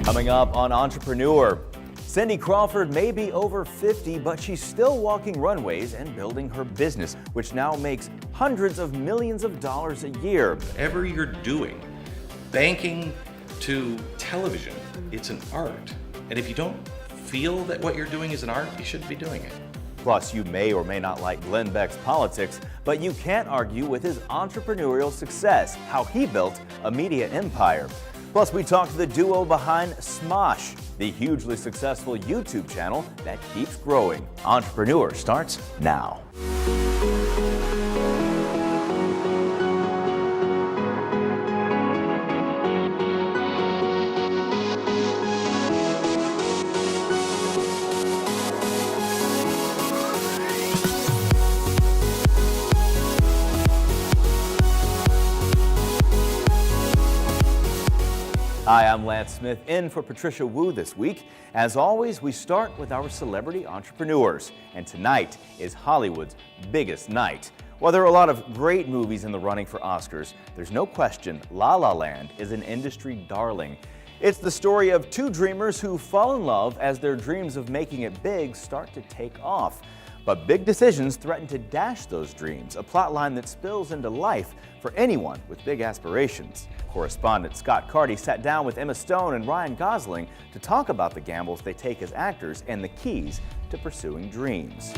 Coming up on Entrepreneur, Cindy Crawford may be over 50, but she's still walking runways and building her business, which now makes hundreds of millions of dollars a year. Whatever you're doing, banking to television, it's an art. And if you don't feel that what you're doing is an art, you shouldn't be doing it. Plus, you may or may not like Glenn Beck's politics, but you can't argue with his entrepreneurial success, how he built a media empire. Plus, we talk to the duo behind Smosh, the hugely successful YouTube channel that keeps growing. Entrepreneur starts now. Hi, I'm Lance Smith, in for Patricia Wu this week. As always, we start with our celebrity entrepreneurs, and tonight is Hollywood's biggest night. While there are a lot of great movies in the running for Oscars, there's no question La La Land is an industry darling. It's the story of two dreamers who fall in love as their dreams of making it big start to take off. But big decisions threaten to dash those dreams, a plotline that spills into life for anyone with big aspirations. Correspondent Scott Carty sat down with Emma Stone and Ryan Gosling to talk about the gambles they take as actors and the keys to pursuing dreams.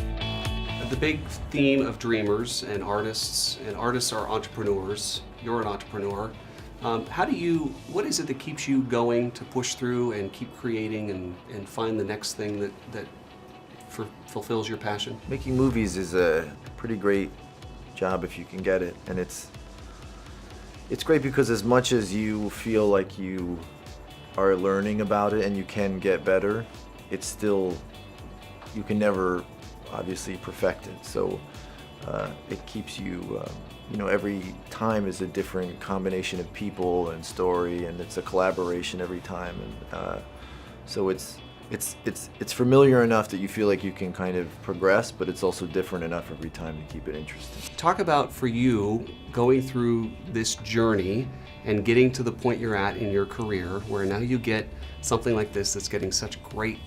The big theme of dreamers and artists are entrepreneurs. You're an entrepreneur. What is it that keeps you going to push through and keep creating and find the next thing that fulfills your passion? Making movies is a pretty great job if you can get it, and it's great because as much as you feel like you are learning about it and you can get better, it's still, you can never obviously perfect it. So it keeps you, every time is a different combination of people and story, and it's a collaboration every time, and so it's familiar enough that you feel like you can kind of progress, but it's also different enough every time to keep it interesting. Talk about, for you, going through this journey and getting to the point you're at in your career where now you get something like this that's getting such great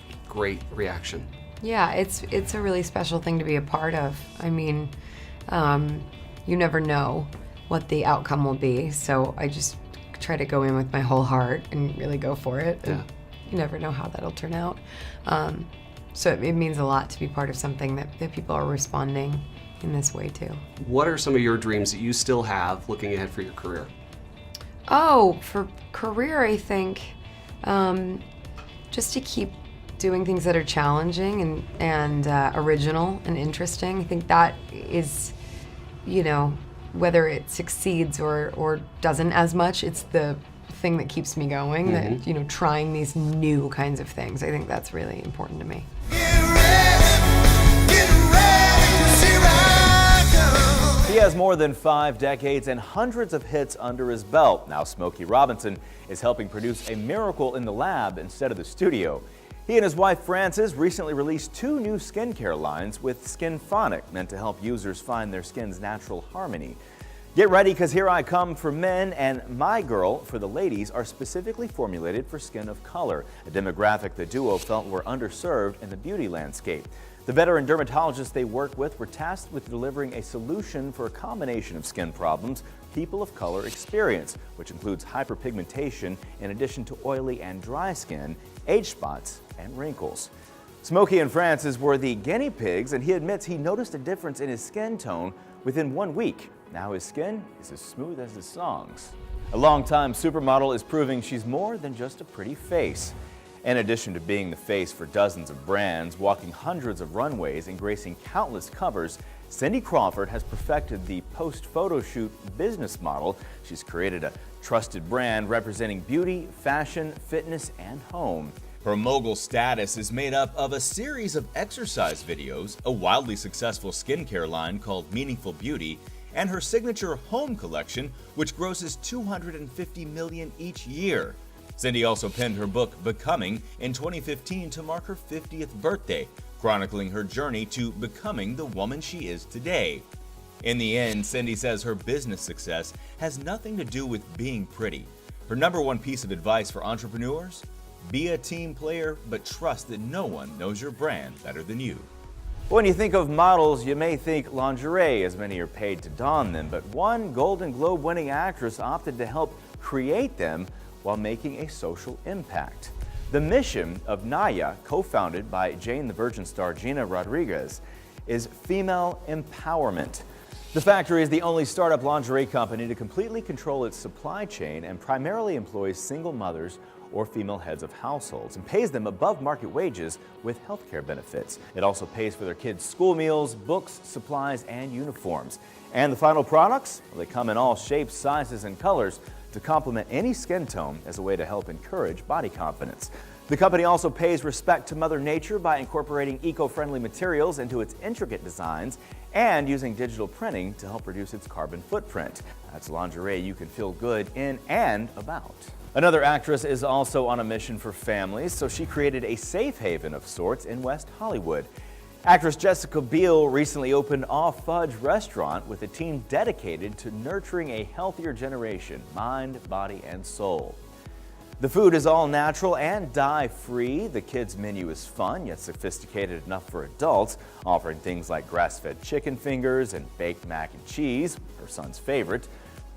reaction. Yeah, it's a really special thing to be a part of. I mean, you never know what the outcome will be, so I just try to go in with my whole heart and really go for it. Yeah. You never know how that'll turn out. So it means a lot to be part of something that people are responding in this way too. What are some of your dreams that you still have looking ahead for your career? Oh, for career, I think just to keep doing things that are challenging and original and interesting. I think that is, whether it succeeds or doesn't as much, it's the thing that keeps me going, that trying these new kinds of things. I think that's really important to me. He has more than 5 decades and hundreds of hits under his belt. Now Smokey Robinson is helping produce a miracle in the lab instead of the studio. He and his wife Frances recently released 2 new skincare lines with Skinphonic, meant to help users find their skin's natural harmony. Get ready, because Here I Come for men and My Girl for the ladies are specifically formulated for skin of color, a demographic the duo felt were underserved in the beauty landscape. The veteran dermatologists they work with were tasked with delivering a solution for a combination of skin problems people of color experience, which includes hyperpigmentation in addition to oily and dry skin, age spots, and wrinkles. Smokey and Frances were the guinea pigs, and he admits he noticed a difference in his skin tone within 1 week. Now his skin is as smooth as his songs. A longtime supermodel is proving she's more than just a pretty face. In addition to being the face for dozens of brands, walking hundreds of runways, and gracing countless covers, Cindy Crawford has perfected the post-photo shoot business model. She's created a trusted brand representing beauty, fashion, fitness, and home. Her mogul status is made up of a series of exercise videos, a wildly successful skincare line called Meaningful Beauty, and her signature home collection, which grosses $250 million each year. Cindy also penned her book Becoming in 2015 to mark her 50th birthday, chronicling her journey to becoming the woman she is today. In the end, Cindy says her business success has nothing to do with being pretty. Her #1 piece of advice for entrepreneurs: Be a team player, but trust that no one knows your brand better than you. When you think of models, you may think lingerie, as many are paid to don them, but one Golden Globe winning actress opted to help create them while making a social impact. The mission of Naya, co-founded by Jane the Virgin star Gina Rodriguez, is female empowerment. The factory is the only startup lingerie company to completely control its supply chain and primarily employs single mothers or female heads of households and pays them above market wages with healthcare benefits. It also pays for their kids' school meals, books, supplies, and uniforms. And the final products? Well, they come in all shapes, sizes, and colors to complement any skin tone as a way to help encourage body confidence. The company also pays respect to Mother Nature by incorporating eco-friendly materials into its intricate designs and using digital printing to help reduce its carbon footprint. That's lingerie you can feel good in and about. Another actress is also on a mission for families, so she created a safe haven of sorts in West Hollywood. Actress Jessica Biel recently opened Off Fudge restaurant with a team dedicated to nurturing a healthier generation, mind, body, and soul. The food is all natural and dye-free. The kids' menu is fun, yet sophisticated enough for adults, offering things like grass-fed chicken fingers and baked mac and cheese, her son's favorite.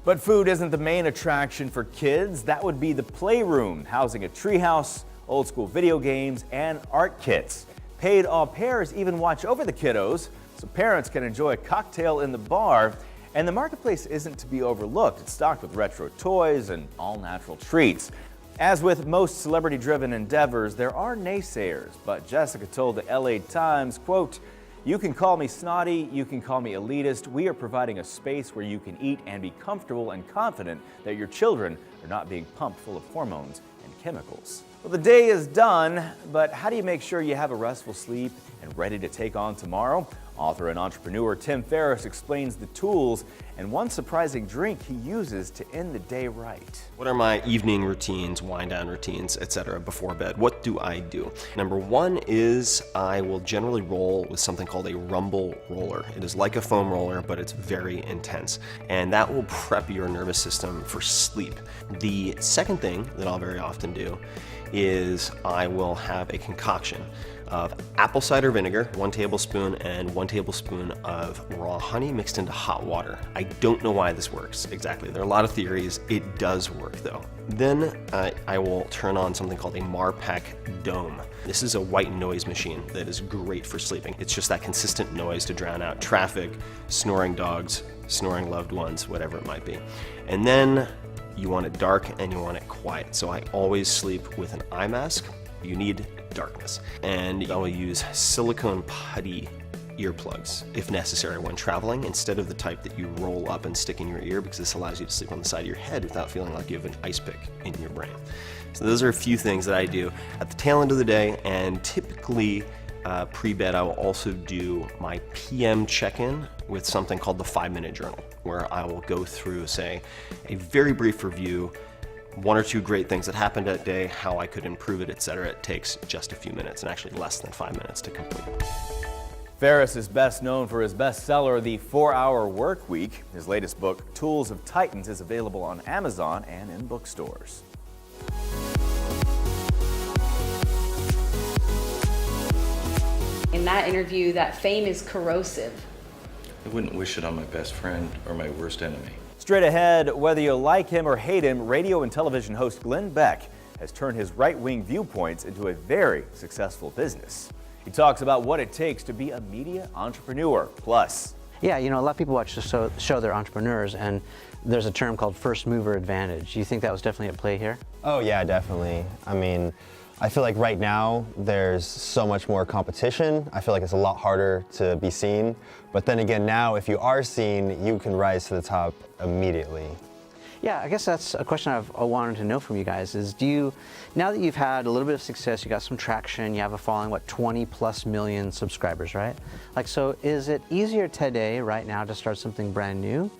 But food isn't the main attraction for kids. That would be the playroom, housing a treehouse, old-school video games, and art kits. Paid au pairs even watch over the kiddos, so parents can enjoy a cocktail in the bar. And the marketplace isn't to be overlooked. It's stocked with retro toys and all-natural treats. As with most celebrity-driven endeavors, there are naysayers, but Jessica told the LA Times, quote, "You can call me snotty, you can call me elitist. We are providing a space where you can eat and be comfortable and confident that your children are not being pumped full of hormones and chemicals." Well, the day is done, but how do you make sure you have a restful sleep and ready to take on tomorrow? Author and entrepreneur Tim Ferriss explains the tools and one surprising drink he uses to end the day right. What are my evening routines, wind down routines, etc. before bed? What do I do? Number one is I will generally roll with something called a rumble roller. It is like a foam roller, but it's very intense. And that will prep your nervous system for sleep. The second thing that I'll very often do is I will have a concoction of apple cider vinegar, 1 tablespoon, and 1 tablespoon of raw honey mixed into hot water. I don't know why this works exactly. There are a lot of theories. It does work though. Then I will turn on something called a Marpac Dome. This is a white noise machine that is great for sleeping. It's just that consistent noise to drown out traffic, snoring dogs, snoring loved ones, whatever it might be. And then you want it dark and you want it quiet. So I always sleep with an eye mask. You need darkness. And I will use silicone putty earplugs if necessary when traveling, instead of the type that you roll up and stick in your ear, because this allows you to sleep on the side of your head without feeling like you have an ice pick in your brain. So those are a few things that I do at the tail end of the day, and typically pre-bed I will also do my PM check-in with something called the 5-minute journal, where I will go through, say, a very brief review, 1 or 2 great things that happened that day, how I could improve it, etc. It takes just a few minutes, and actually less than 5 minutes to complete. Ferriss is best known for his bestseller, The 4-Hour Work Week. His latest book, Tools of Titans, is available on Amazon and in bookstores. In that interview, that fame is corrosive. I wouldn't wish it on my best friend or my worst enemy. Straight ahead, whether you like him or hate him, radio and television host Glenn Beck has turned his right-wing viewpoints into a very successful business. He talks about what it takes to be a media entrepreneur. Plus, yeah, you know, a lot of people watch the show, they're entrepreneurs, and there's a term called first mover advantage. Do you think that was definitely at play here? Oh yeah, definitely. I mean, I feel like right now there's so much more competition. I feel like it's a lot harder to be seen. But then again, now if you are seen, you can rise to the top immediately. Yeah, I guess that's a question I wanted to know from you guys is, now that you've had a little bit of success, you got some traction, you have a following, 20+ million subscribers, right? Like, so is it easier today, right now, to start something brand new?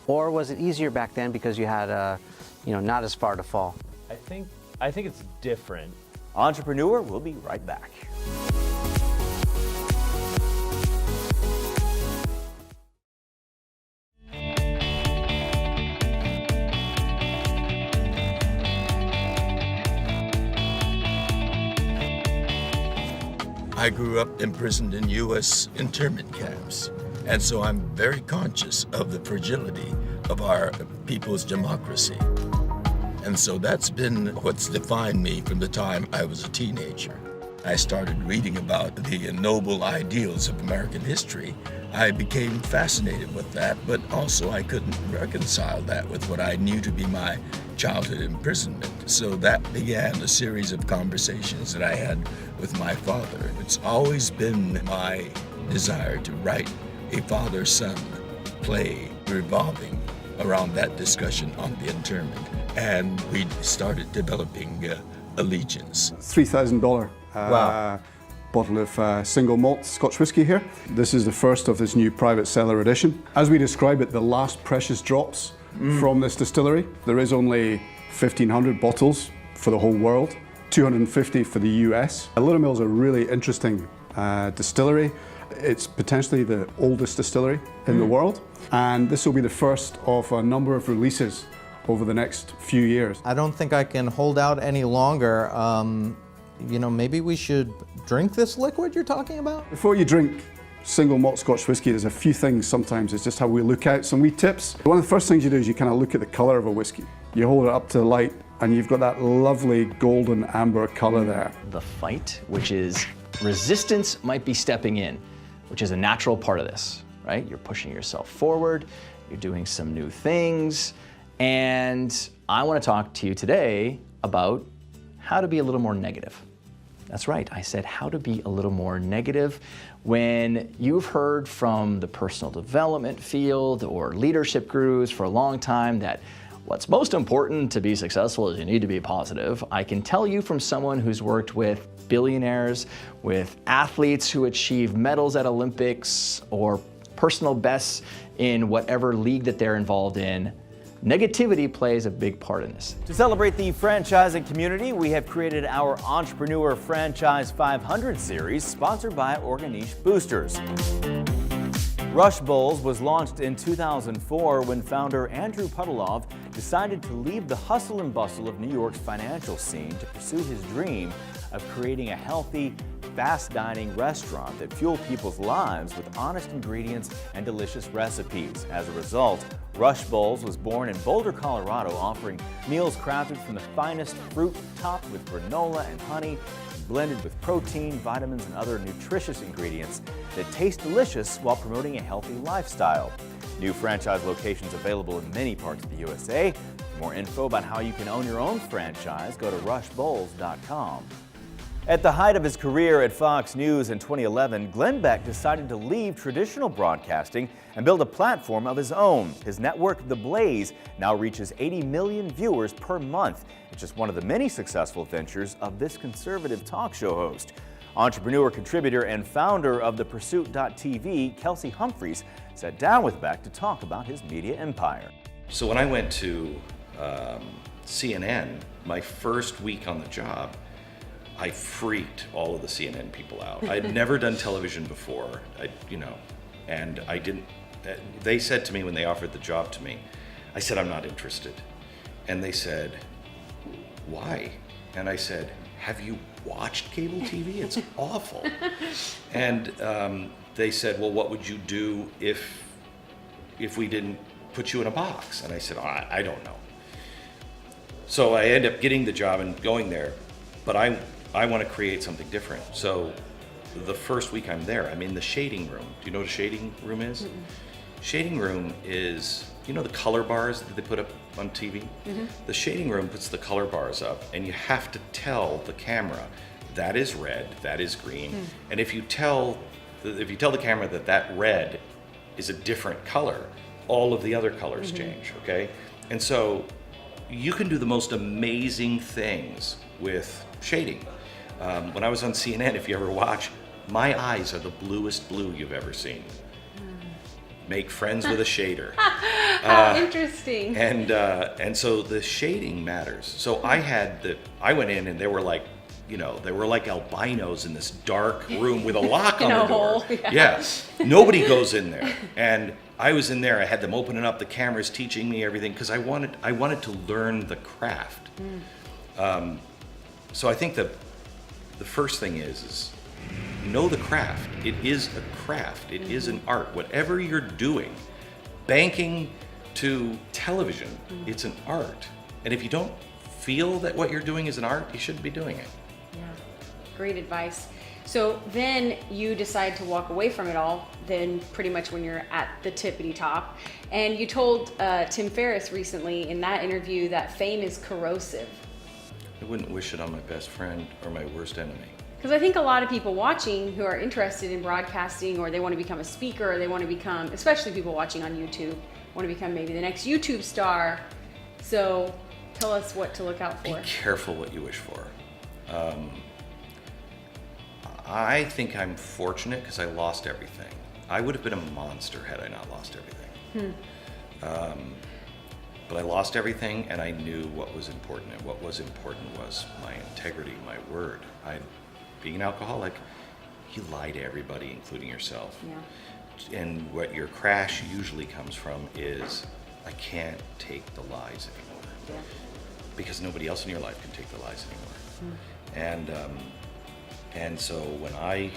Or was it easier back then because you had, not as far to fall? I think it's different. Entrepreneur will be right back. I grew up imprisoned in U.S. internment camps, and so I'm very conscious of the fragility of our people's democracy. And so that's been what's defined me from the time I was a teenager. I started reading about the noble ideals of American history. I became fascinated with that, but also I couldn't reconcile that with what I knew to be my childhood imprisonment. So that began a series of conversations that I had with my father. It's always been my desire to write a father-son play revolving around that discussion on the internment. And we started developing Allegiance. $3,000 bottle of single malt Scotch whisky here. This is the first of this new private cellar edition. As we describe it, the last precious drops from this distillery. There is only 1,500 bottles for the whole world, 250 for the US. Littlemill's a really interesting distillery. It's potentially the oldest distillery in the world, and this will be the first of a number of releases over the next few years. I don't think I can hold out any longer. You know, maybe we should drink this liquid you're talking about? Before you drink single malt Scotch whisky, there's a few things sometimes. It's just how we look at some wee tips. One of the first things you do is you kind of look at the color of a whisky. You hold it up to the light and you've got that lovely golden amber color there. The fight, which is resistance might be stepping in, which is a natural part of this, right? You're pushing yourself forward, you're doing some new things, and I want to talk to you today about how to be a little more negative. That's right, I said how to be a little more negative. When you've heard from the personal development field or leadership gurus for a long time that what's most important to be successful is you need to be positive, I can tell you from someone who's worked with billionaires, with athletes who achieve medals at Olympics or personal bests in whatever league that they're involved in, negativity plays a big part in this. To celebrate the franchising community, we have created our Entrepreneur Franchise 500 series, sponsored by Organiche Boosters. Rush Bowls was launched in 2004 when founder Andrew Puddleov decided to leave the hustle and bustle of New York's financial scene to pursue his dream of creating a healthy, fast dining restaurant that fueled people's lives with honest ingredients and delicious recipes. As a result, Rush Bowls was born in Boulder, Colorado, offering meals crafted from the finest fruit topped with granola and honey, blended with protein, vitamins, and other nutritious ingredients that taste delicious while promoting a healthy lifestyle. New franchise locations available in many parts of the USA. For more info about how you can own your own franchise, go to rushbowls.com. At the height of his career at Fox News in 2011, Glenn Beck decided to leave traditional broadcasting and build a platform of his own. His network, The Blaze, now reaches 80 million viewers per month. It's just one of the many successful ventures of this conservative talk show host. Entrepreneur, contributor, and founder of ThePursuit.tv, Kelsey Humphreys, sat down with Beck to talk about his media empire. So when I went to CNN, my first week on the job, I freaked all of the CNN people out. I'd never done television before, and I didn't. They said to me when they offered the job to me, I said, I'm not interested. And they said, why? And I said, have you watched cable TV? It's awful. And they said, well, what would you do if we didn't put you in a box? And I said, I don't know. So I ended up getting the job and going there, but I want to create something different. So the first week I'm there, I'm in the shading room. Do you know what a shading room is? Mm-mm. Shading room is, you know the color bars that they put up on TV? Mm-hmm. The shading room puts the color bars up, and you have to tell the camera, that is red, that is green. Mm. And if you tell the camera that red is a different color, all of the other colors change, okay? And so you can do the most amazing things with shading. When I was on CNN, if you ever watch, my eyes are the bluest blue you've ever seen. Make friends with a shader. How interesting. And so the shading matters. So I went in and they were like albinos in this dark room with a lock on the door. Hole, yeah. Nobody goes in there. And I was in there, I had them opening up the cameras, teaching me everything, because I wanted to learn the craft. So I think the first thing is know the craft. It is a craft. It is an art. Whatever you're doing, banking to television, it's an art. And if you don't feel that what you're doing is an art, you shouldn't be doing it. Yeah, great advice. So then you decide to walk away from it all, then pretty much when you're at the tippity top. And you told Tim Ferriss recently in that interview that fame is corrosive. I wouldn't wish it on my best friend or my worst enemy. Because I think a lot of people watching who are interested in broadcasting, or they want to become a speaker, or they want to become, especially people watching on YouTube, want to become maybe the next YouTube star. So tell us what to look out for. Be careful what you wish for. I think I'm fortunate because I lost everything. I would have been a monster had I not lost everything. But I lost everything, and I knew what was important, and what was important was my integrity, my word. Being an alcoholic, you lie to everybody, including yourself. Yeah. And what your crash usually comes from is, I can't take the lies anymore. Yeah. Because nobody else in your life can take the lies anymore. And so when I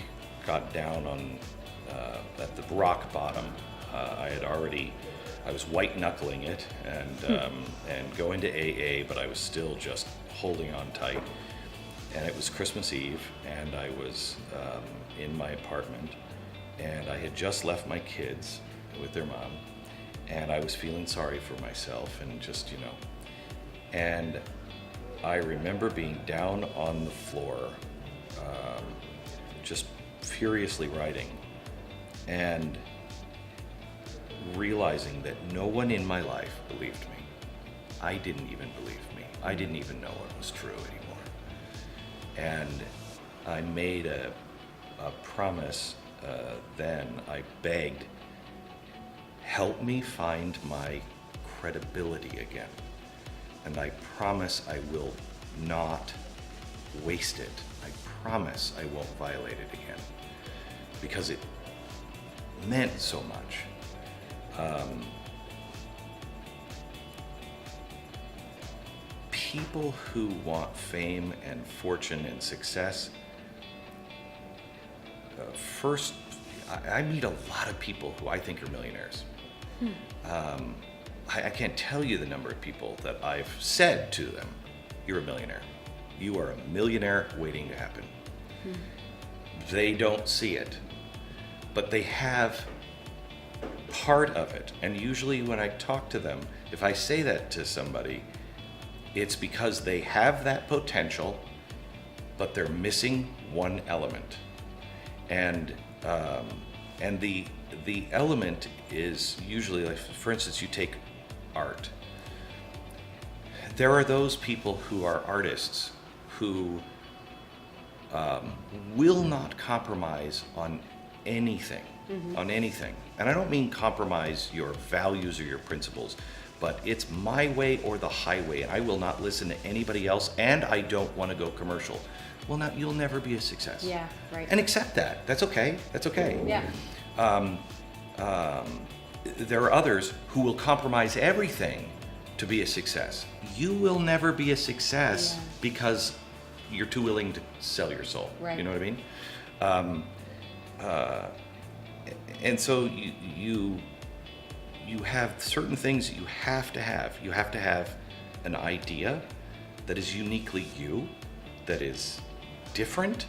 got down on at the rock bottom, I was white knuckling it and going to AA, but I was still just holding on tight. And it was Christmas Eve, and I was in my apartment, and I had just left my kids with their mom, and I was feeling sorry for myself, and just, and I remember being down on the floor, just furiously writing, and realizing that no one in my life believed me. I didn't even believe me. I didn't even know it was true anymore. And I made a promise then. I begged, help me find my credibility again. And I promise I will not waste it. I promise I won't violate it again. Because it meant so much. People who want fame and fortune and success, first, I meet a lot of people who I think are millionaires. I can't tell you the number of people that I've said to them, you're a millionaire. You are a millionaire waiting to happen. They don't see it, but they have part of it. And usually when I talk to them, if I say that to somebody, it's because they have that potential, but they're missing one element. And the element is usually, like, for instance, you take art. There are those people who are artists who will not compromise on anything, on anything. And I don't mean compromise your values or your principles, but it's my way or the highway, and I will not listen to anybody else, and I don't want to go commercial. Well, now you'll never be a success. Yeah, right. And accept that. That's okay. That's okay. Yeah. There are others who will compromise everything to be a success. You will never be a success because you're too willing to sell your soul. Right. You know what I mean? And so you have certain things that you have to have. You have to have an idea that is uniquely you, that is different.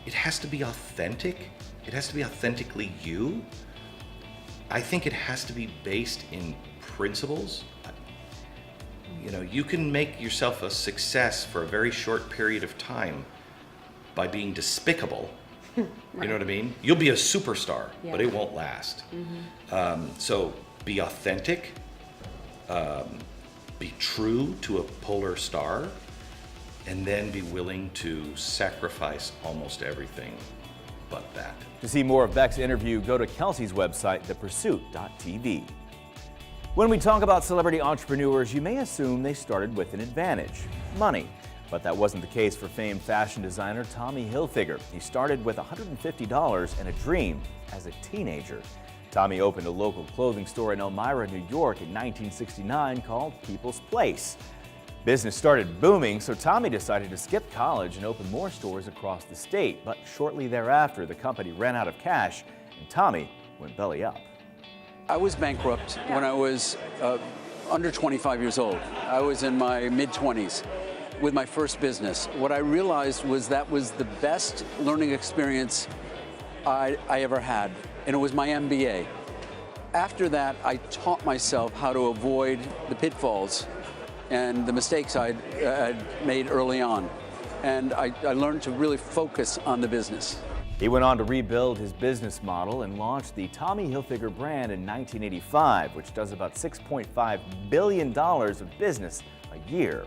It has to be authentic. It has to be authentically you. I think it has to be based in principles. You can make yourself a success for a very short period of time by being despicable. Right. You know what I mean? You'll be a superstar, but it won't last. So be authentic, be true to a polar star, and then be willing to sacrifice almost everything but that. To see more of Beck's interview, go to Kelsey's website, thepursuit.tv. When we talk about celebrity entrepreneurs, you may assume they started with an advantage, money. But that wasn't the case for famed fashion designer Tommy Hilfiger. He started with $150 and a dream as a teenager. Tommy opened a local clothing store in Elmira, New York in 1969 called People's Place. Business started booming, so Tommy decided to skip college and open more stores across the state. But shortly thereafter, the company ran out of cash, and Tommy went belly up. I was bankrupt when I was under 25 years old. I was in my mid-20s with my first business. What I realized was that was the best learning experience I ever had, and it was my MBA. After that, I taught myself how to avoid the pitfalls and the mistakes I'd made early on. And I learned to really focus on the business. He went on to rebuild his business model and launched the Tommy Hilfiger brand in 1985, which does about $6.5 billion of business a year.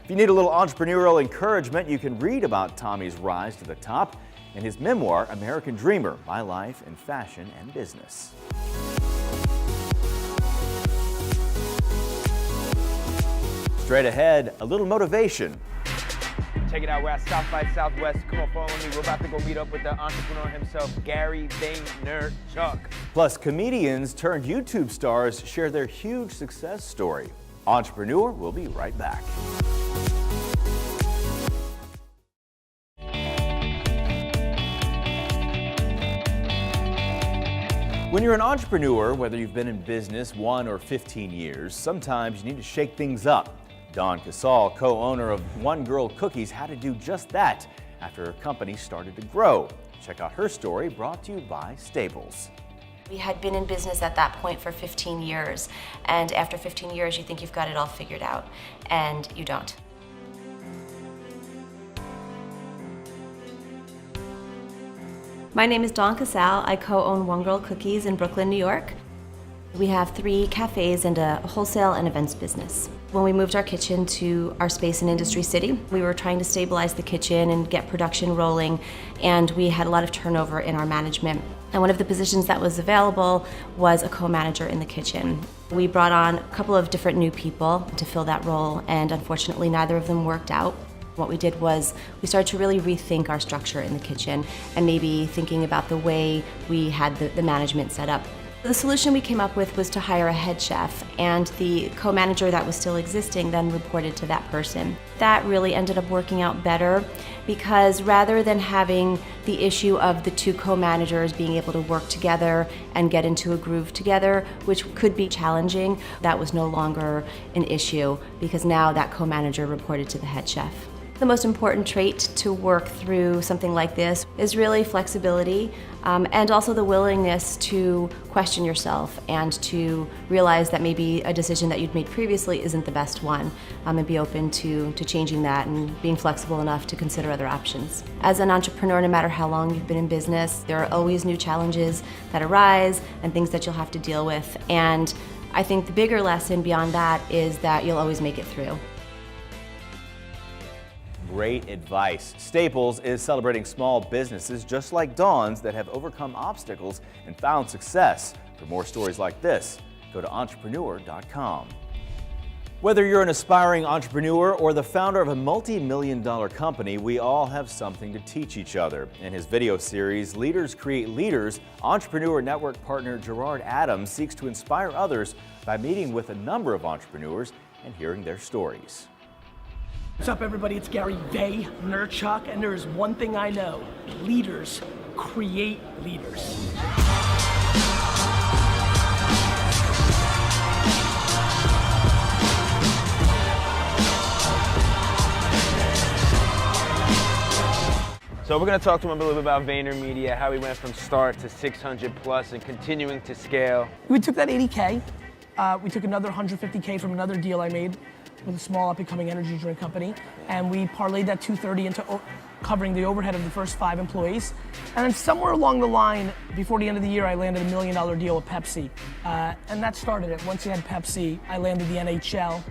If you need a little entrepreneurial encouragement, you can read about Tommy's rise to the top in his memoir, American Dreamer, My Life in Fashion and Business. Straight ahead, a little motivation. Check it out, we're at South by Southwest. Come on, follow me. We're about to go meet up with the entrepreneur himself, Gary Vaynerchuk. Plus, comedians turned YouTube stars share their huge success story. Entrepreneur will be right back. When you're an entrepreneur, whether you've been in business 1 or 15 years, sometimes you need to shake things up. Dawn Casal, co-owner of One Girl Cookies, had to do just that after her company started to grow. Check out her story, brought to you by Staples. We had been in business at that point for 15 years, and after 15 years you think you've got it all figured out, and you don't. My name is Dawn Casal. I co-own One Girl Cookies in Brooklyn, New York. We have 3 cafes and a wholesale and events business. When we moved our kitchen to our space in Industry City, we were trying to stabilize the kitchen and get production rolling, and we had a lot of turnover in our management. And one of the positions that was available was a co-manager in the kitchen. We brought on a couple of different new people to fill that role, and unfortunately neither of them worked out. What we did was we started to really rethink our structure in the kitchen and maybe thinking about the way we had the management set up. The solution we came up with was to hire a head chef, and the co-manager that was still existing then reported to that person. That really ended up working out better because rather than having the issue of the 2 co-managers being able to work together and get into a groove together, which could be challenging, that was no longer an issue because now that co-manager reported to the head chef. The most important trait to work through something like this is really flexibility and also the willingness to question yourself and to realize that maybe a decision that you'd made previously isn't the best one, and be open to changing that and being flexible enough to consider other options. As an entrepreneur, no matter how long you've been in business, there are always new challenges that arise and things that you'll have to deal with. And I think the bigger lesson beyond that is that you'll always make it through. Great advice. Staples is celebrating small businesses just like Dawn's that have overcome obstacles and found success. For more stories like this, go to entrepreneur.com. Whether you're an aspiring entrepreneur or the founder of a multi-million-dollar company, we all have something to teach each other. In his video series, Leaders Create Leaders, Entrepreneur Network partner Gerard Adams seeks to inspire others by meeting with a number of entrepreneurs and hearing their stories. What's up, everybody? It's Gary Vaynerchuk, and there is one thing I know. Leaders create leaders. So we're going to talk to him a little bit about VaynerMedia, how we went from start to 600 plus and continuing to scale. We took that 80K. We took another 150K from another deal I made with a small up-and-coming energy drink company, and we parlayed that 230 into covering the overhead of the first 5 employees. And then somewhere along the line, before the end of the year, I landed a $1 million deal with Pepsi. And that started it. Once you had Pepsi, I landed the NHL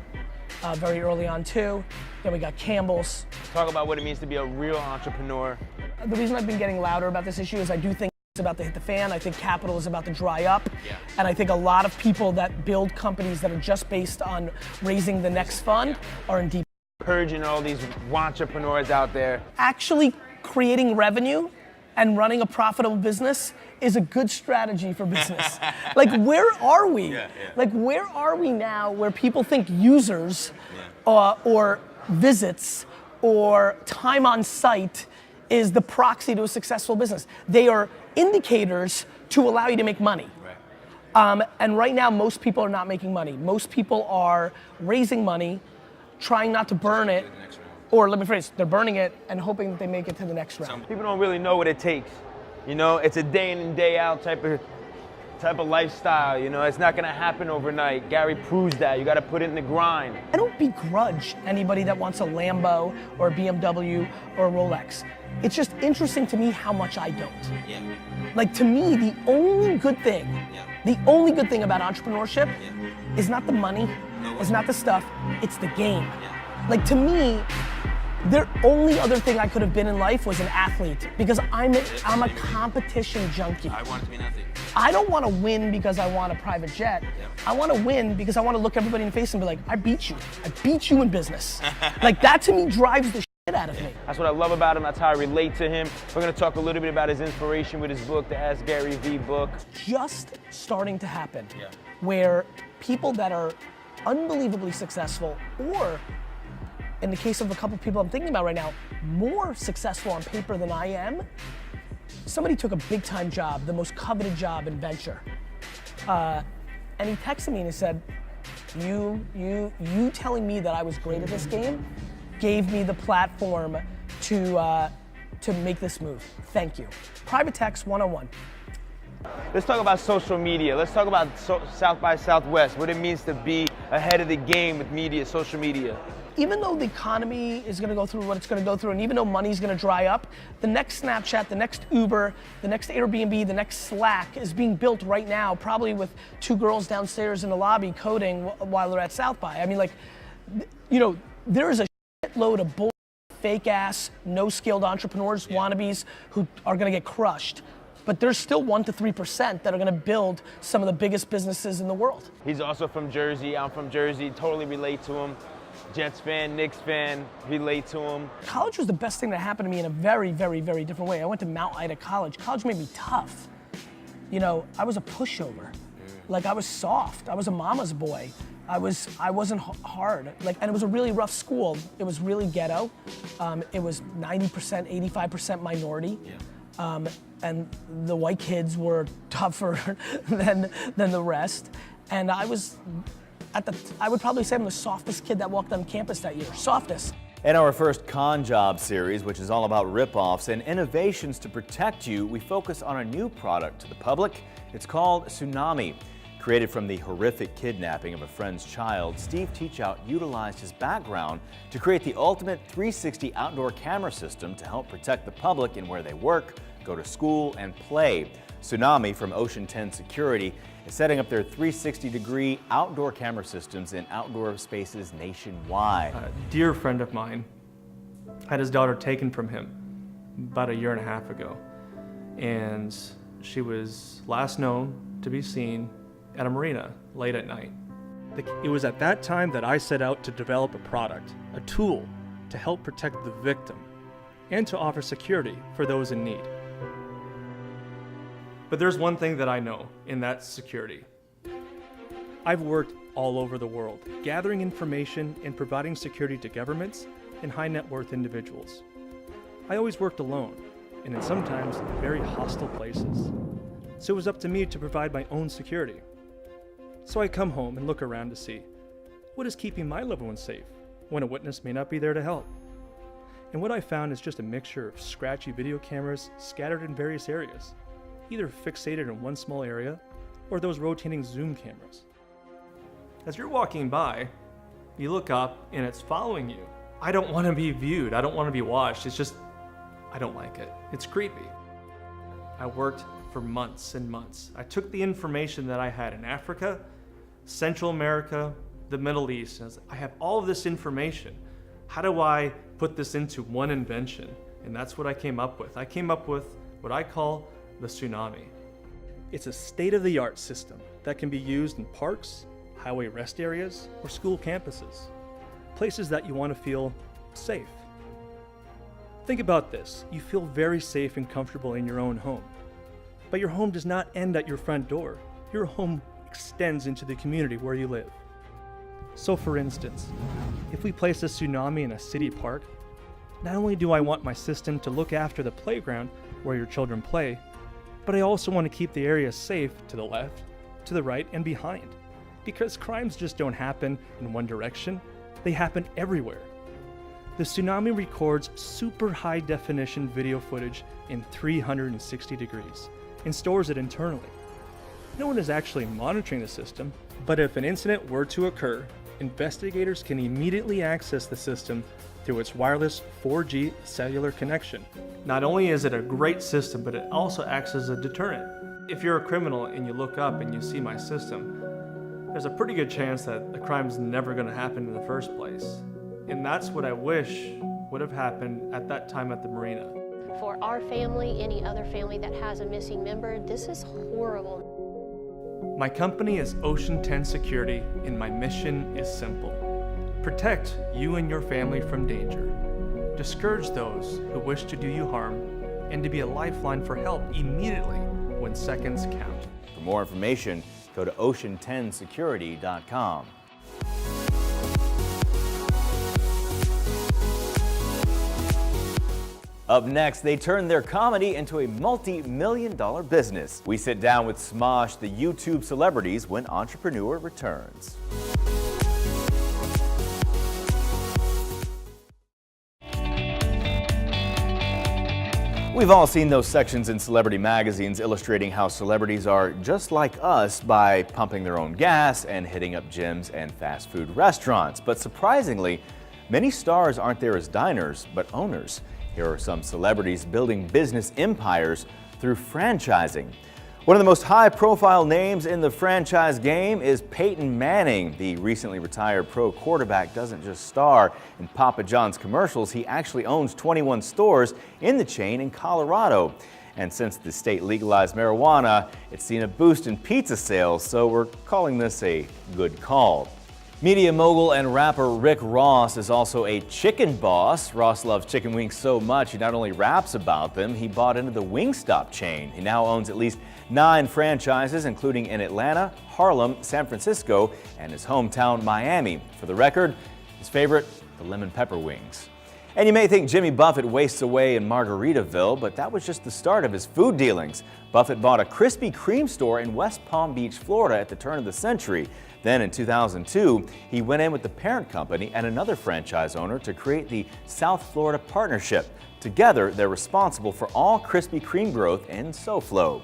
very early on too. Then we got Campbell's. Talk about what it means to be a real entrepreneur. The reason I've been getting louder about this issue is I do think it's about to hit the fan. I think capital is about to dry up. Yeah. And I think a lot of people that build companies that are just based on raising the next fund are in deep. Purging all these entrepreneurs out there. Actually creating revenue and running a profitable business is a good strategy for business. Like, where are we? Like, where are we now where people think users or visits or time on site is the proxy to a successful business. They are indicators to allow you to make money. And right now, most people are not making money. Most people are raising money, trying not to burn it, or let me phrase, they're burning it and hoping that they make it to the next round. People don't really know what it takes. You know, it's a day in and day out type of lifestyle. You know, it's not gonna happen overnight. Gary proves that. You gotta put it in the grind. I don't begrudge anybody that wants a Lambo or a BMW or a Rolex. It's just interesting to me how much I don't. Yeah. Like, to me, the only good thing about entrepreneurship is not the money, it's not the stuff, it's the game. Like, to me, the only other thing I could have been in life was an athlete, because I'm a competition junkie. I want it to be nothing. I don't want to win because I want a private jet. I want to win because I want to look everybody in the face and be like, I beat you. I beat you in business. Like, that to me drives the shit out of me. That's what I love about him. That's how I relate to him. We're gonna talk a little bit about his inspiration with his book, the Ask Gary V book. Just starting to happen, where people that are unbelievably successful, or in the case of a couple people I'm thinking about right now, more successful on paper than I am. Somebody took a big time job, the most coveted job in venture. And he texted me and he said, you telling me that I was great at this game gave me the platform to make this move. Thank you. Private Text 101. Let's talk about social media. Let's talk about South by Southwest, what it means to be ahead of the game with media, social media. Even though the economy is gonna go through what it's gonna go through, and even though money's gonna dry up, the next Snapchat, the next Uber, the next Airbnb, the next Slack is being built right now, probably with two girls downstairs in the lobby coding while they're at South by. I mean, like, you know, there is a shitload of bull, fake ass, no skilled entrepreneurs, wannabes who are gonna get crushed. But there's still 1% to 3% that are gonna build some of the biggest businesses in the world. He's also from Jersey. I'm from Jersey. Totally relate to him. Jets fan, Knicks fan, relate to him. College was the best thing that happened to me in a very, very, very different way. I went to Mount Ida College. College made me tough. You know, I was a pushover. Like, I was soft. I was a mama's boy. I wasn't hard. Like, and it was a really rough school. It was really ghetto. It was 90%, 85% minority. And the white kids were tougher than the rest. And I was, I would probably say I'm the softest kid that walked on campus that year. Softest. In our first Con Job series, which is all about rip-offs and innovations to protect you, we focus on a new product to the public. It's called Tsunami. Created from the horrific kidnapping of a friend's child, Steve Teachout utilized his background to create the ultimate 360 outdoor camera system to help protect the public in where they work, go to school, and play. Tsunami from Ocean 10 Security is setting up their 360-degree outdoor camera systems in outdoor spaces nationwide. A dear friend of mine had his daughter taken from him about a year and a half ago. And she was last known to be seen at a marina late at night. It was at that time that I set out to develop a product, a tool to help protect the victim and to offer security for those in need. But there's one thing that I know, and that's security. I've worked all over the world, gathering information and providing security to governments and high net worth individuals. I always worked alone, and in sometimes very hostile places. So it was up to me to provide my own security. So I come home and look around to see what is keeping my loved ones safe when a witness may not be there to help. And what I found is just a mixture of scratchy video cameras scattered in various areas, either fixated in one small area or those rotating zoom cameras. As you're walking by, you look up and it's following you. I don't want to be viewed. I don't want to be watched. It's just, I don't like it. It's creepy. I worked for months and months. I took the information that I had in Africa, Central America, the Middle East, and I was like, I have all of this information. How do I put this into one invention? And that's what I came up with. I came up with what I call the Tsunami. It's a state-of-the-art system that can be used in parks, highway rest areas, or school campuses, places that you want to feel safe. Think about this. You feel very safe and comfortable in your own home. But your home does not end at your front door. Your home extends into the community where you live. So for instance, if we place a tsunami in a city park, not only do I want my system to look after the playground where your children play, but I also want to keep the area safe to the left, to the right, and behind. Because crimes just don't happen in one direction, they happen everywhere. The tsunami records super high definition video footage in 360 degrees and stores it internally. No one is actually monitoring the system, but if an incident were to occur, investigators can immediately access the system through its wireless 4G cellular connection. Not only is it a great system, but it also acts as a deterrent. If you're a criminal and you look up and you see my system, there's a pretty good chance that the crime's never going to happen in the first place. And that's what I wish would have happened at that time at the marina. For our family, any other family that has a missing member, this is horrible. My company is Ocean 10 Security, and my mission is simple. Protect you and your family from danger. Discourage those who wish to do you harm, and to be a lifeline for help immediately when seconds count. For more information, go to ocean10security.com. Up next, they turn their comedy into a multi-million-dollar business. We sit down with Smosh, the YouTube celebrities, when Entrepreneur returns. We've all seen those sections in celebrity magazines illustrating how celebrities are just like us by pumping their own gas and hitting up gyms and fast food restaurants. But surprisingly, many stars aren't there as diners, but owners. Here are some celebrities building business empires through franchising. One of the most high-profile names in the franchise game is Peyton Manning. The recently retired pro quarterback doesn't just star in Papa John's commercials, he actually owns 21 stores in the chain in Colorado. And since the state legalized marijuana, it's seen a boost in pizza sales, so we're calling this a good call. Media mogul and rapper Rick Ross is also a chicken boss. Ross loves chicken wings so much he not only raps about them, he bought into the Wingstop chain. He now owns at least 9 franchises, including in Atlanta, Harlem, San Francisco, and his hometown, Miami. For the record, his favorite, the lemon pepper wings. And you may think Jimmy Buffett wastes away in Margaritaville, but that was just the start of his food dealings. Buffett bought a Krispy Kreme store in West Palm Beach, Florida at the turn of the century. Then in 2002, he went in with the parent company and another franchise owner to create the South Florida Partnership. Together, they're responsible for all Krispy Kreme growth in SoFlo.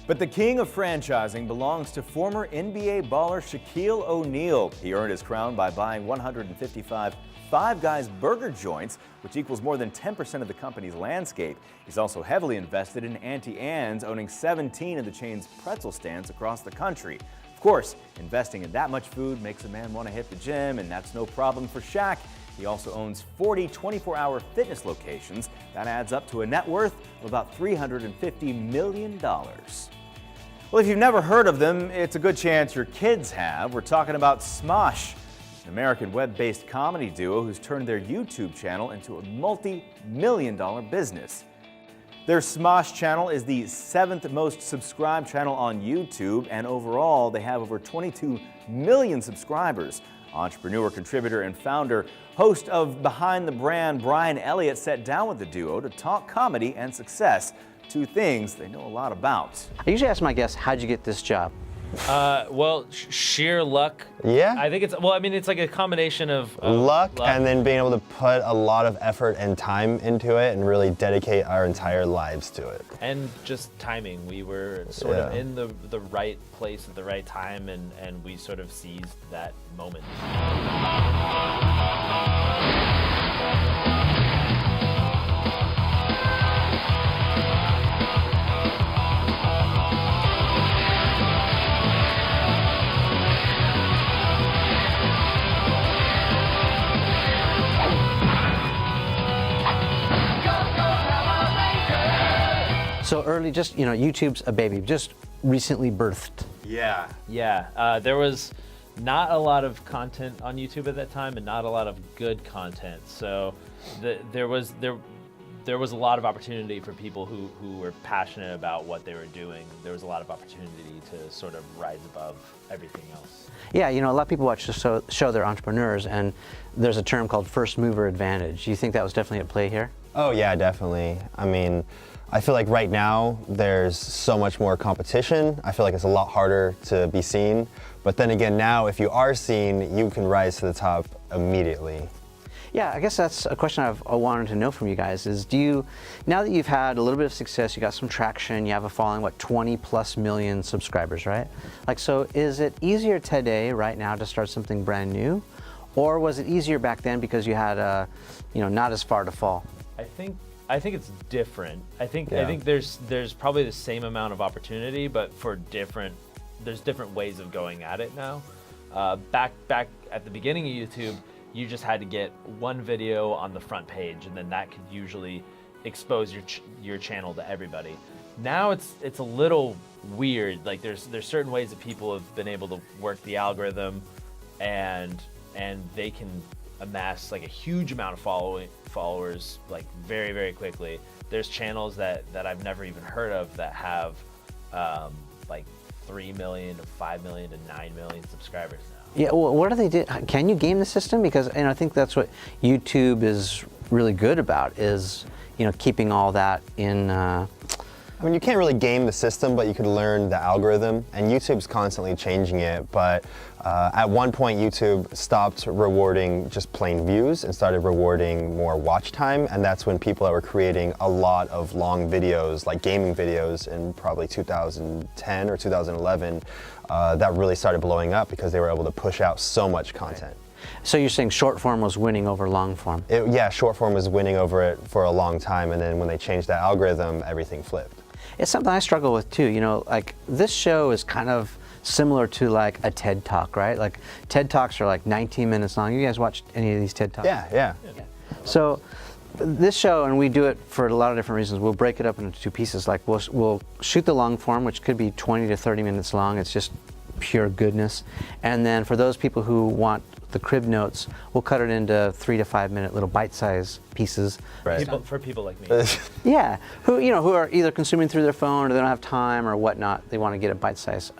But the king of franchising belongs to former NBA baller Shaquille O'Neal. He earned his crown by buying 155 Five Guys burger joints, which equals more than 10% of the company's landscape. He's also heavily invested in Auntie Anne's, owning 17 of the chain's pretzel stands across the country. Of course, investing in that much food makes a man want to hit the gym, and that's no problem for Shaq. He also owns 40 24-hour fitness locations. That adds up to a net worth of about $350 million. Well, if you've never heard of them, it's a good chance your kids have. We're talking about Smosh, an American web-based comedy duo who's turned their YouTube channel into a multi-million-dollar business. Their Smosh channel is the 7th most subscribed channel on YouTube, and overall they have over 22 million subscribers. Entrepreneur, contributor, and founder, host of Behind the Brand, Brian Elliott, sat down with the duo to talk comedy and success, 2 things they know a lot about. I usually ask my guests, how'd you get this job? Well, sheer luck. Yeah? I think it's like a combination of luck and then being able to put a lot of effort and time into it and really dedicate our entire lives to it. And just timing. We were sort of in the right place at the right time, and we sort of seized that moment. So early, just, YouTube's a baby, just recently birthed. Yeah. Yeah, there was not a lot of content on YouTube at that time and not a lot of good content. So there was a lot of opportunity for people who were passionate about what they were doing. There was a lot of opportunity to sort of rise above everything else. Yeah, you know, a lot of people watch the show, they're entrepreneurs, and there's a term called first mover advantage. Do you think that was definitely at play here? Oh yeah, definitely. I mean, I feel like right now there's so much more competition. I feel like it's a lot harder to be seen. But then again, now if you are seen, you can rise to the top immediately. Yeah, I guess that's a question I wanted to know from you guys is, do you, now that you've had a little bit of success, you got some traction, you have a following, what, 20+ million subscribers, right? Like, so is it easier today, right now, to start something brand new? Or was it easier back then because you had, you know, not as far to fall? I think it's different. I think there's probably the same amount of opportunity, but there's different ways of going at it now. Back at the beginning of YouTube, you just had to get one video on the front page, and then that could usually expose your channel to everybody. Now it's a little weird. Like there's certain ways that people have been able to work the algorithm, and they can amass like a huge amount of followers like very, very quickly. There's channels that I've never even heard of that have like 3 million to 5 million to 9 million subscribers now. Yeah, well, what do they do? Can you game the system? Because I think that's what YouTube is really good about, is, you know, keeping all that in. I mean, you can't really game the system, but you could learn the algorithm, and YouTube's constantly changing it. But at one point, YouTube stopped rewarding just plain views and started rewarding more watch time, and that's when people that were creating a lot of long videos, like gaming videos, in probably 2010 or 2011, that really started blowing up because they were able to push out so much content. So you're saying short form was winning over long form? Yeah, short form was winning over it for a long time, and then when they changed that algorithm, everything flipped. It's something I struggle with too. You know, like this show is kind of similar to like a TED Talk, right? Like TED Talks are like 19 minutes long. You guys watched any of these TED Talks? Yeah. So this show, and we do it for a lot of different reasons, we'll break it up into two pieces. Like we'll shoot the long form, which could be 20 to 30 minutes long. It's just pure goodness. And then for those people who want the crib notes, we'll cut it into 3 to 5 minute little bite-sized pieces. Right. For people like me. Yeah, who are either consuming through their phone or they don't have time or whatnot. They want to get it bite-sized.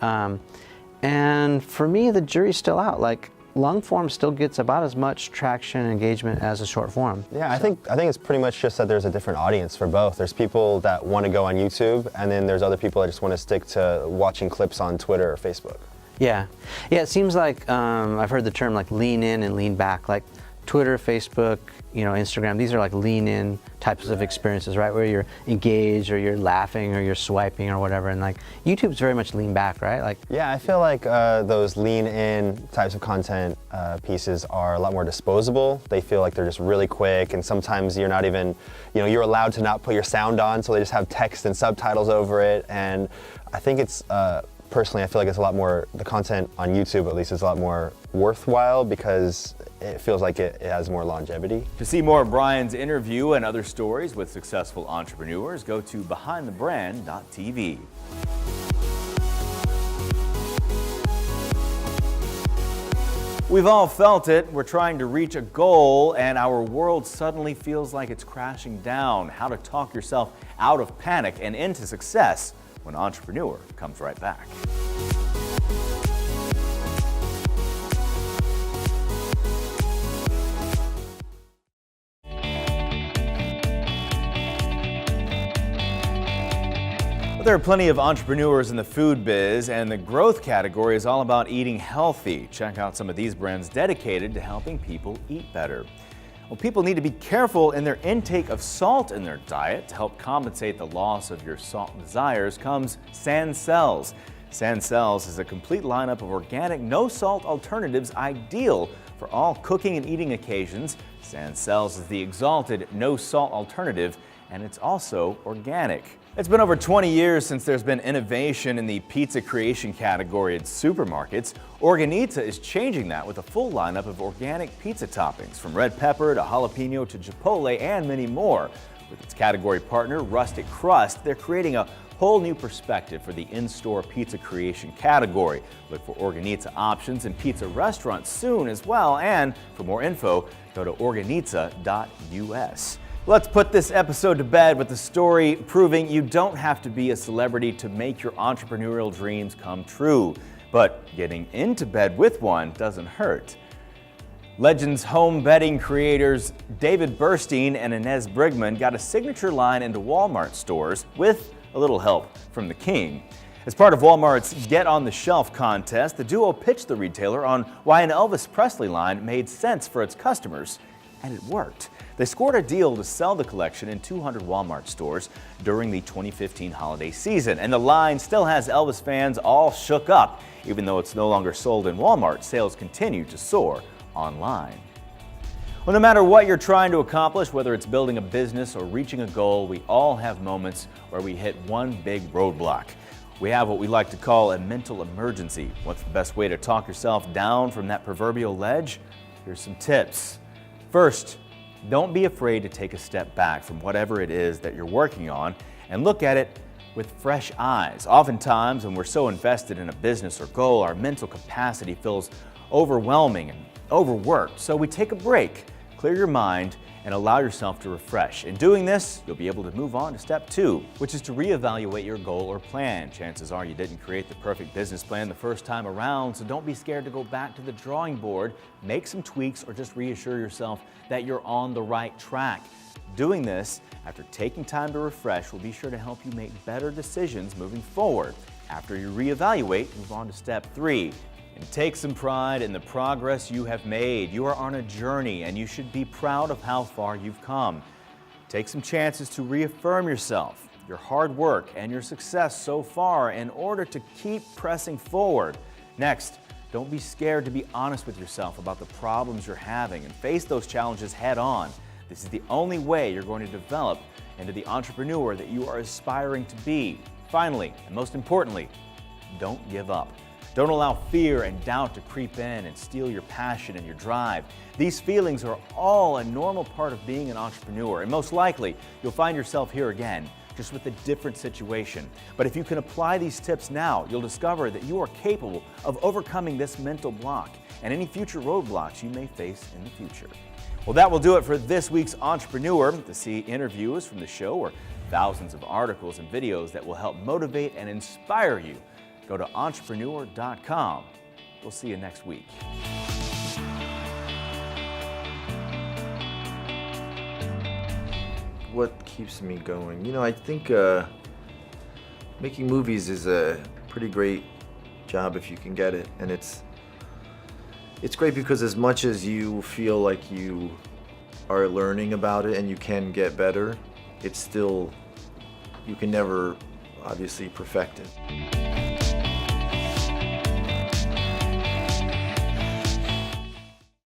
And for me, the jury's still out. Like long form still gets about as much traction and engagement as a short form. Yeah, I think it's pretty much just that there's a different audience for both. There's people that want to go on YouTube, and then there's other people that just want to stick to watching clips on Twitter or Facebook. Yeah, it seems like I've heard the term like lean in and lean back. Like Twitter, Facebook, you know, Instagram, these are like lean in types of experiences, right? Where you're engaged or you're laughing or you're swiping or whatever. And like YouTube's very much lean back, right? Like, yeah, I feel like those lean in types of content pieces are a lot more disposable. They feel like they're just really quick, and sometimes you're not even, you know, you're allowed to not put your sound on, so they just have text and subtitles over it. And I think it's personally, I feel like it's a lot more, the content on YouTube at least is a lot more worthwhile because it feels like it has more longevity. To see more of Brian's interview and other stories with successful entrepreneurs, go to BehindTheBrand.tv. We've all felt it. We're trying to reach a goal and our world suddenly feels like it's crashing down. How to talk yourself out of panic and into success when Entrepreneur comes right back. There are plenty of entrepreneurs in the food biz, and the growth category is all about eating healthy. Check out some of these brands dedicated to helping people eat better. Well, people need to be careful in their intake of salt in their diet. To help compensate the loss of your salt desires comes Sans Cells. Sans Cells is a complete lineup of organic, no-salt alternatives ideal for all cooking and eating occasions. Sans Cells is the exalted no-salt alternative, and it's also organic. It's been over 20 years since there's been innovation in the pizza creation category at supermarkets. Organitza is changing that with a full lineup of organic pizza toppings, from red pepper to jalapeno to chipotle and many more. With its category partner, Rustic Crust, they're creating a whole new perspective for the in-store pizza creation category. Look for Organitza options in pizza restaurants soon as well, and for more info, go to Organitza.us. Let's put this episode to bed with the story proving you don't have to be a celebrity to make your entrepreneurial dreams come true. But getting into bed with one doesn't hurt. Legends home bedding creators David Burstein and Inez Brigman got a signature line into Walmart stores with a little help from the king. As part of Walmart's Get on the Shelf contest, the duo pitched the retailer on why an Elvis Presley line made sense for its customers, and it worked. They scored a deal to sell the collection in 200 Walmart stores during the 2015 holiday season, and the line still has Elvis fans all shook up. Even though it's no longer sold in Walmart, sales continue to soar online. Well, no matter what you're trying to accomplish, whether it's building a business or reaching a goal, we all have moments where we hit one big roadblock. We have what we like to call a mental emergency. What's the best way to talk yourself down from that proverbial ledge? Here's some tips. First, don't be afraid to take a step back from whatever it is that you're working on and look at it with fresh eyes. Oftentimes, when we're so invested in a business or goal, our mental capacity feels overwhelming and overworked. So we take a break, clear your mind, and allow yourself to refresh. In doing this, you'll be able to move on to step 2, which is to reevaluate your goal or plan. Chances are you didn't create the perfect business plan the first time around, so don't be scared to go back to the drawing board, make some tweaks, or just reassure yourself that you're on the right track. Doing this, after taking time to refresh, will be sure to help you make better decisions moving forward. After you reevaluate, move on to step 3. And take some pride in the progress you have made. You are on a journey and you should be proud of how far you've come. Take some chances to reaffirm yourself, your hard work, and your success so far in order to keep pressing forward. Next, don't be scared to be honest with yourself about the problems you're having and face those challenges head on. This is the only way you're going to develop into the entrepreneur that you are aspiring to be. Finally, and most importantly, don't give up. Don't allow fear and doubt to creep in and steal your passion and your drive. These feelings are all a normal part of being an entrepreneur, and most likely you'll find yourself here again, just with a different situation. But if you can apply these tips now, you'll discover that you are capable of overcoming this mental block and any future roadblocks you may face in the future. Well, that will do it for this week's Entrepreneur. To see interviews from the show or thousands of articles and videos that will help motivate and inspire you, go to entrepreneur.com. We'll see you next week. What keeps me going? You know, I think making movies is a pretty great job if you can get it, and it's great because as much as you feel like you are learning about it and you can get better, it's still, you can never obviously perfect it.